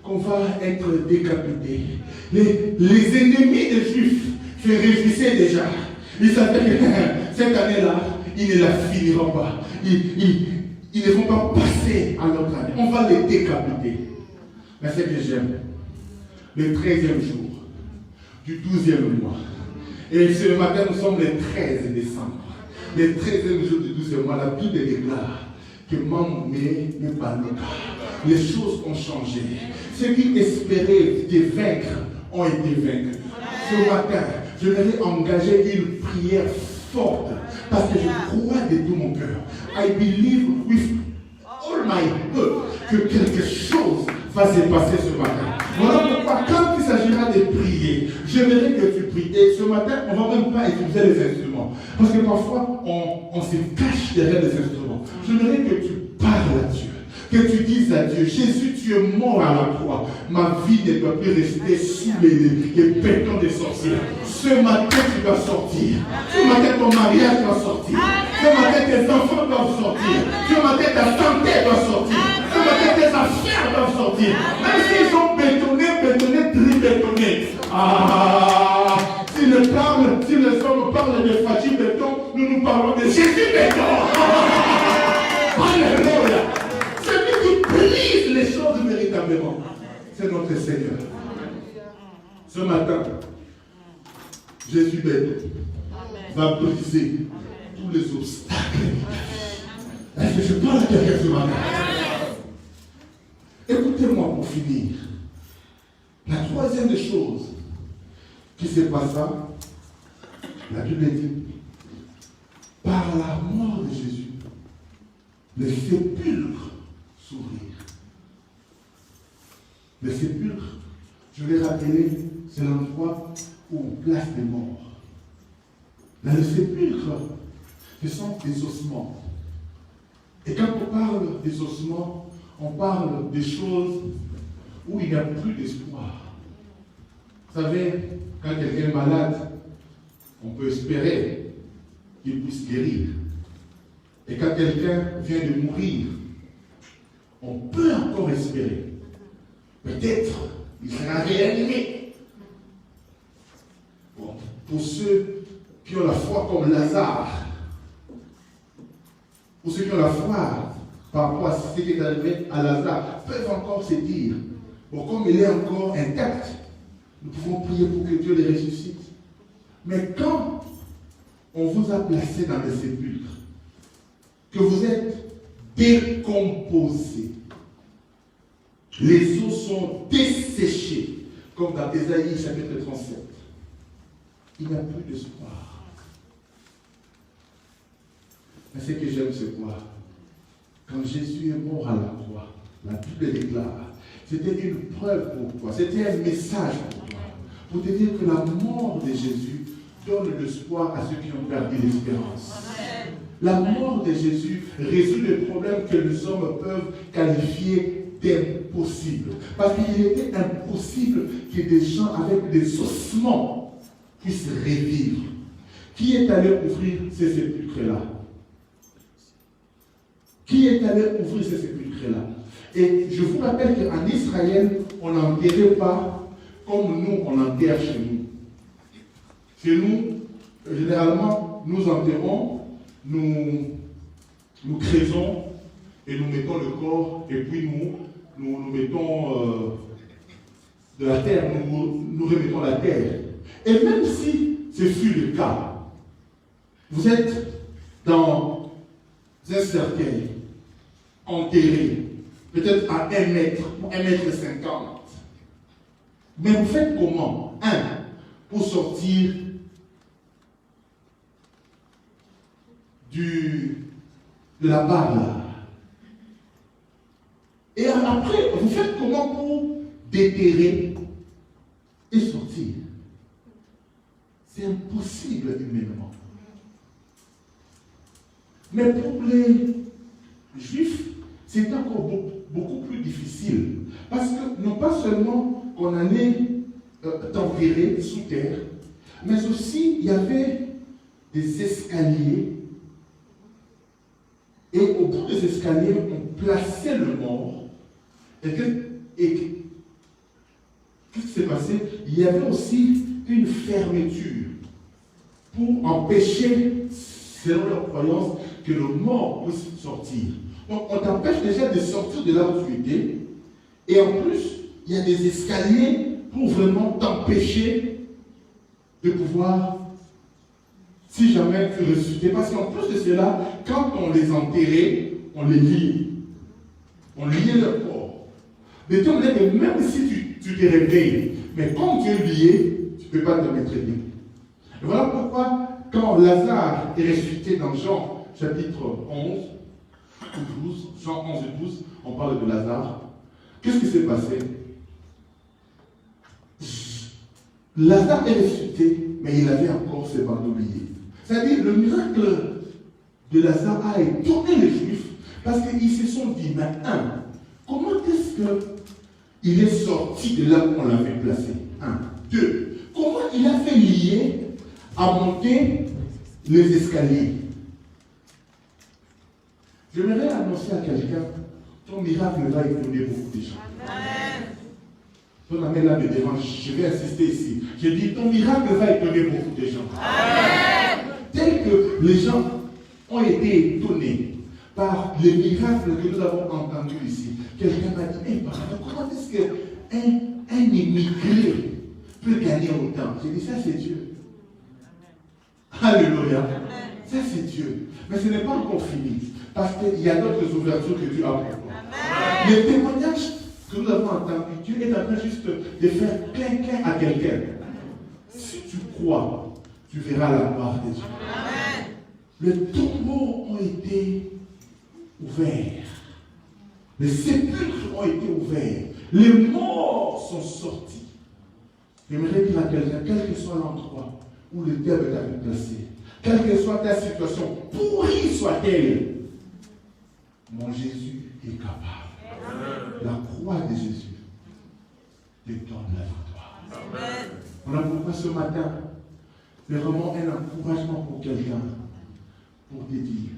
qu'on va être décapité. Les ennemis des Juifs se réjouissaient déjà. Ils savaient que cette année-là, ils ne la finiront pas. Ils ne vont pas passer à l'autre année. On va les décapiter. Mais ce que j'aime, le 13e jour du 12e mois. Et ce matin, nous sommes le 13 décembre. Le 13e jour du 12e mois, la Bible déclare que les choses ont changé. Ceux qui espéraient te vaincre ont été vaincus. Ce matin, je vais engager une prière forte parce que je crois de tout mon cœur. I believe with all my heart que quelque chose va se passer ce matin. Voilà pourquoi quand il s'agira de prier, j'aimerais que tu pries. Et ce matin, on ne va même pas utiliser les instruments. Parce que parfois, on se cache derrière les instruments. J'aimerais que tu parles à Dieu. Que tu dises à Dieu, Jésus, tu es mort à la croix. Ma vie ne doit plus rester sous les bétons des sorciers. Ce matin, tu dois sortir. Ce matin, ton mariage doit sortir. Ce matin, tes enfants doivent sortir. Ce matin, ta santé doit sortir. Ce matin, tes affaires doivent sortir. Même s'ils ont bétonné, tribétonné. Si les hommes parlent de Fachi Béton, nous parlons de Jésus Béton. Alléluia. Brise les choses véritablement. C'est notre Seigneur. Ce matin, Jésus béton va briser tous les obstacles. Est-ce que je parle à quelqu'un ce matin? Écoutez-moi pour finir. La troisième des choses qui se passa, la Bible dit, par la mort de Jésus, les sépulcres s'ouvrir. Le sépulcre, je vais rappeler, c'est l'endroit où on place les morts. Dans le sépulcre, ce sont des ossements. Et quand on parle des ossements, on parle des choses où il n'y a plus d'espoir. Vous savez, quand quelqu'un est malade, on peut espérer qu'il puisse guérir. Et quand quelqu'un vient de mourir, on peut encore espérer. Peut-être il sera réanimé. Bon, pour ceux qui ont la foi comme Lazare, pour ceux qui ont la foi par rapport à ce qui est arrivé à Lazare, peuvent encore se dire, bon, comme il est encore intact, nous pouvons prier pour que Dieu les ressuscite. Mais quand on vous a placé dans les sépulcres, que vous êtes décomposé, les os sont desséchés, comme dans Ésaïe chapitre 37. Il n'y a plus d'espoir. Mais ce que j'aime, c'est quoi? Quand Jésus est mort à la croix, la Bible déclare, c'était une preuve pour toi, c'était un message pour toi, pour te dire que la mort de Jésus donne l'espoir à ceux qui ont perdu l'espérance. La mort de Jésus résout les problèmes que les hommes peuvent qualifier d'impossibles. Parce qu'il était impossible que des gens avec des ossements puissent revivre. Qui est allé ouvrir ces sépulcres-là? Qui est allé ouvrir ces sépulcres-là? Et je vous rappelle qu'en Israël, on n'enterrait pas comme nous, on enterre chez nous. Chez nous, généralement, nous enterrons, nous creusons et nous mettons le corps, et puis nous mettons de la terre, nous remettons la terre. Et même si ce fut le cas, vous êtes dans un cercueil, enterré, peut-être à 1 mètre, 1,50 m. Mais vous faites comment? Pour sortir de la barre là. Et après, vous faites comment pour déterrer et sortir? C'est impossible humainement. Mais pour les Juifs, c'est encore beaucoup plus difficile. Parce que non pas seulement qu'on allait t'enterrer sous terre, mais aussi il y avait des escaliers. Et au bout des escaliers, on plaçait le mort. Et qu'est-ce qui s'est passé? Il y avait aussi une fermeture pour empêcher, selon leur croyance, que le mort puisse sortir. Donc on t'empêche déjà de sortir de là où tu étais. Et en plus, il y a des escaliers pour vraiment t'empêcher de pouvoir, si jamais tu ressuscitais. Parce qu'en plus de cela, quand on les enterrait, on les liait. On liait leur corps. De toute manière, même si tu te réveilles, mais comme tu es lié, tu ne peux pas te mettre bien. Et voilà pourquoi, quand Lazare est ressuscité dans Jean chapitre 11 ou 12, Jean 11 et 12, on parle de Lazare. Qu'est-ce qui s'est passé? Lazare est ressuscité, mais il avait encore ses bandeaux liés. C'est-à-dire, le miracle de Lazare a étonné les Juifs, parce qu'ils se sont dit, mais comment est-ce qu'il est sorti de là où on l'avait placé? 2. Comment il a fait lier à monter les escaliers? J'aimerais annoncer à quelqu'un, ton miracle va étonner beaucoup de gens. Amen. Ton amène là me dérange, je vais insister ici. Je dis, ton miracle va étonner beaucoup de gens. Amen. Tel que les gens ont été étonnés par les miracles que nous avons entendus ici. Quelqu'un m'a dit, mais pardon, comment est-ce qu'un immigré peut gagner autant? J'ai dit, ça c'est Dieu. Alléluia. Ça c'est Dieu. Mais ce n'est pas encore fini. Parce qu'il y a d'autres ouvertures que Dieu a pour toi. Le témoignage que nous avons entendu, Dieu est en train juste de faire clin à quelqu'un. Si tu crois, tu verras la gloire de Dieu. Amen. Les tombeaux ont été ouverts. Les sépulcres ont été ouverts. Les morts sont sortis. J'aimerais dire à quelqu'un, quel que soit l'endroit où le diable t'a placé, quelle que soit ta situation, pourrie soit-elle, mon Jésus est capable. Amen. La croix de Jésus te donne la victoire. Amen. Voilà pourquoi ce matin, c'est vraiment un encouragement pour quelqu'un, pour te dire,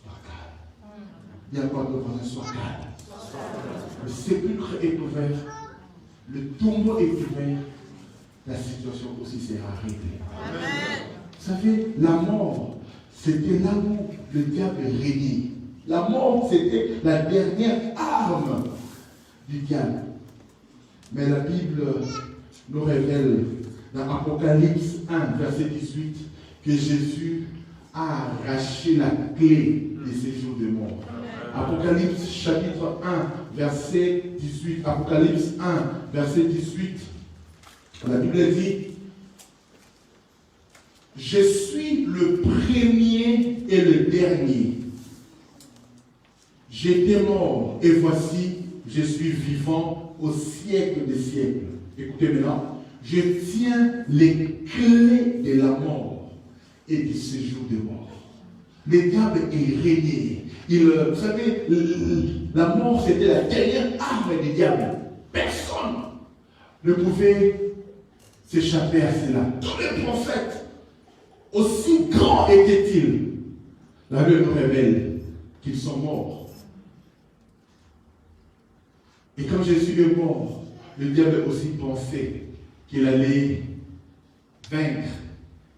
sois calme. Il y a quoi de voisin, sois calme. Le sépulcre est ouvert, le tombeau est ouvert, la situation aussi sera réglée. Amen. Vous savez, la mort, c'était là où le diable régnait. La mort, c'était la dernière arme du diable. Mais la Bible nous révèle dans Apocalypse 1, verset 18, que Jésus a arraché la clé de ces jours de mort. Apocalypse chapitre 1, verset 18. Apocalypse 1, verset 18. La Bible dit, je suis le premier et le dernier. J'étais mort et voici, je suis vivant au siècle des siècles. Écoutez maintenant, je tiens les clés de la mort et du séjour de mort. Le diable est régné. Vous savez, la mort c'était la dernière arme du diable. Personne ne pouvait s'échapper à cela. Tous les prophètes, aussi grands étaient-ils, la Bible nous révèle qu'ils sont morts. Et quand Jésus est mort, le diable aussi pensait qu'il allait vaincre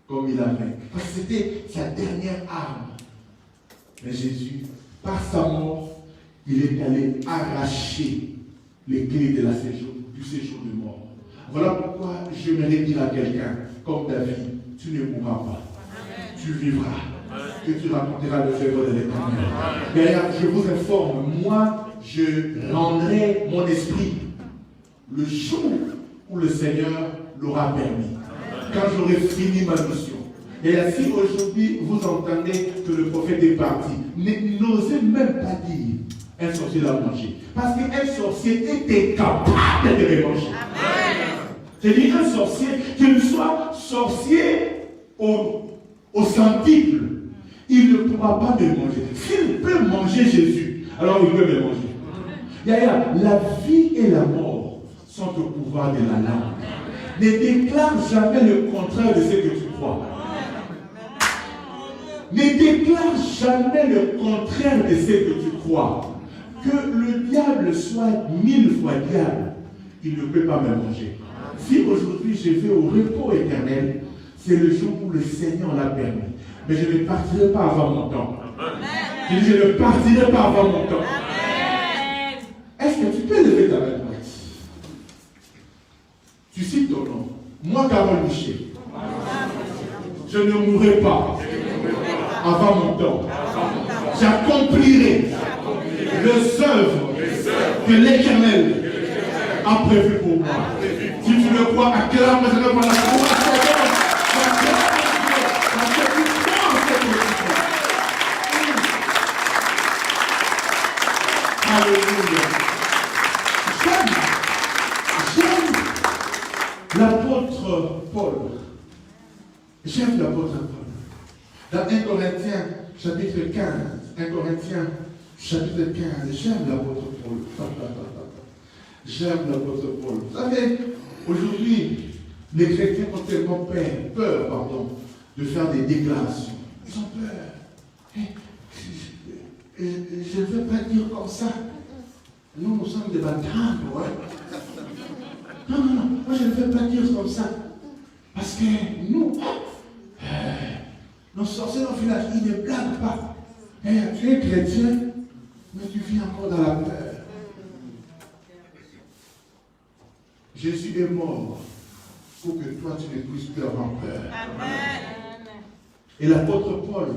comme il a vaincu. Parce que c'était sa dernière arme. Mais Jésus, par sa mort, il est allé arracher les clés de du séjour de mort. Voilà pourquoi j'aimerais dire à quelqu'un, comme David, tu ne mourras pas. Amen. Tu vivras. Amen. Que tu raconteras le faveur de l'Éternel. D'ailleurs, je vous informe, moi, je rendrai mon esprit le jour où le Seigneur l'aura permis. Quand j'aurai fini ma mission. Et si aujourd'hui vous entendez que le prophète est parti, n'osez même pas dire un sorcier l'a mangé. Parce qu'un sorcier était capable de les manger. C'est-à-dire un sorcier, qu'il soit sorcier au centuple, il ne pourra pas me manger. S'il peut manger Jésus, alors il peut me manger. La vie et la mort sont au pouvoir de la langue. Ne déclare jamais le contraire de ce que tu crois. Ne déclare jamais le contraire de ce que tu crois. Que le diable soit 1000 fois diable, il ne peut pas me manger. Si aujourd'hui je vais au repos éternel, c'est le jour où le Seigneur l'a permis. Mais je ne partirai pas avant mon temps. Je ne partirai pas avant mon temps. Est-ce que tu peux lever ta main droite? Tu cites ton nom. Moi, Carole Michel, je ne mourrai pas avant mon temps. J'accomplirai les œuvres que l'Éternel a prévues pour moi. Si tu le crois, acclame le Seigneur par la foi. Alléluia. J'aime l'apôtre Paul. J'aime l'apôtre Paul. Dans 1 Corinthiens, chapitre 15. 1 Corinthiens, chapitre 15. J'aime l'apôtre Paul. J'aime l'apôtre Paul. Vous savez, aujourd'hui, les chrétiens ont tellement peur de faire des déclarations. Ils ont peur. Je ne vais pas dire comme ça. Nous sommes des bâtards, ouais. Non, moi je ne vais pas dire comme ça. Parce que nous, nos sorciers dans le village, ils ne blaguent pas. Tu es chrétien, mais tu vis encore dans la peur. Jésus est mort pour que toi tu ne puisses plus avoir peur. Amen. Et l'apôtre Paul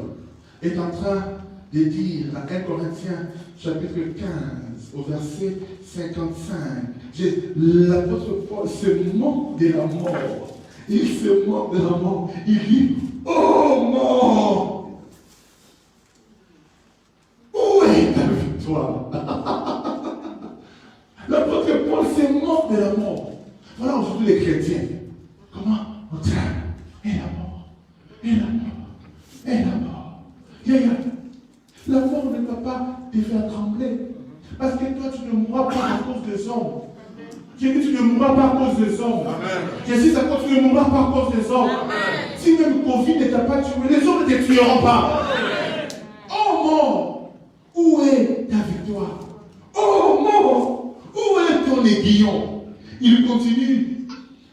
est en train de dire dans 1 Corinthiens chapitre 15 au verset 55, l'apôtre Paul se moque de la mort. Il se moque de la mort. Il dit, oh mort, où est ta victoire? L'apôtre Paul se moque de la mort. Voilà aujourd'hui les chrétiens. Comment on traîne? Et la mort. Et la mort. Et la mort. La mort ne va pas te faire trembler. Parce que toi, tu ne mourras pas à cause des hommes. J'ai dit, tu ne mourras pas à cause des hommes. J'ai dit, tu ne mourras pas à cause des hommes. Amen. Si même Covid ne t'a pas tué, les hommes ne te tueront pas. Amen. Oh mort, où est ta victoire? Oh mort, où est ton aiguillon? Il continue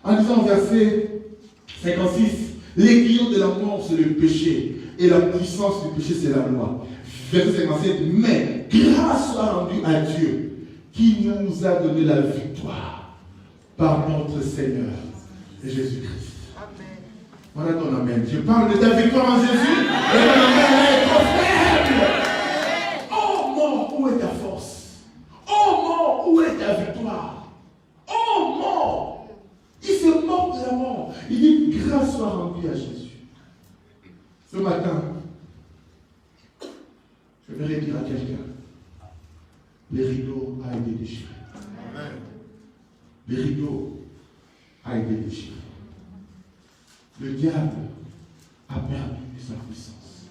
en disant verset 56, l'aiguillon de la mort c'est le péché et la puissance du péché c'est la loi. Verset 57, mais grâce soit rendue à Dieu qui nous a donné la victoire par notre Seigneur Jésus-Christ. Amen. Voilà ton amen. Je parle de ta victoire en Jésus et ton amen est trop faible. Oh mort, où est ta force? Oh mort, où est ta victoire? Oh mort, il se moque de la mort. Il dit grâce soit rendue à Jésus. Ce matin, je vais dire à quelqu'un, les rideaux ont été déchirés. Amen. Les rideaux a été déchiré. Le diable a perdu sa puissance.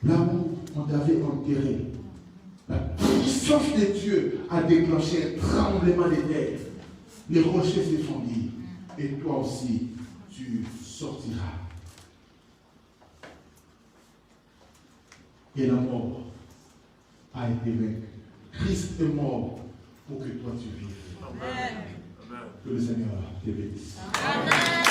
Là où on t'avait enterré, la puissance de Dieu a déclenché un tremblement de terre. Les rochers s'effondirent. Et toi aussi, tu sortiras. Et la mort a été vaincue. Christ est mort pour que toi tu vives. Amen. Que le Seigneur te bénisse. Amen.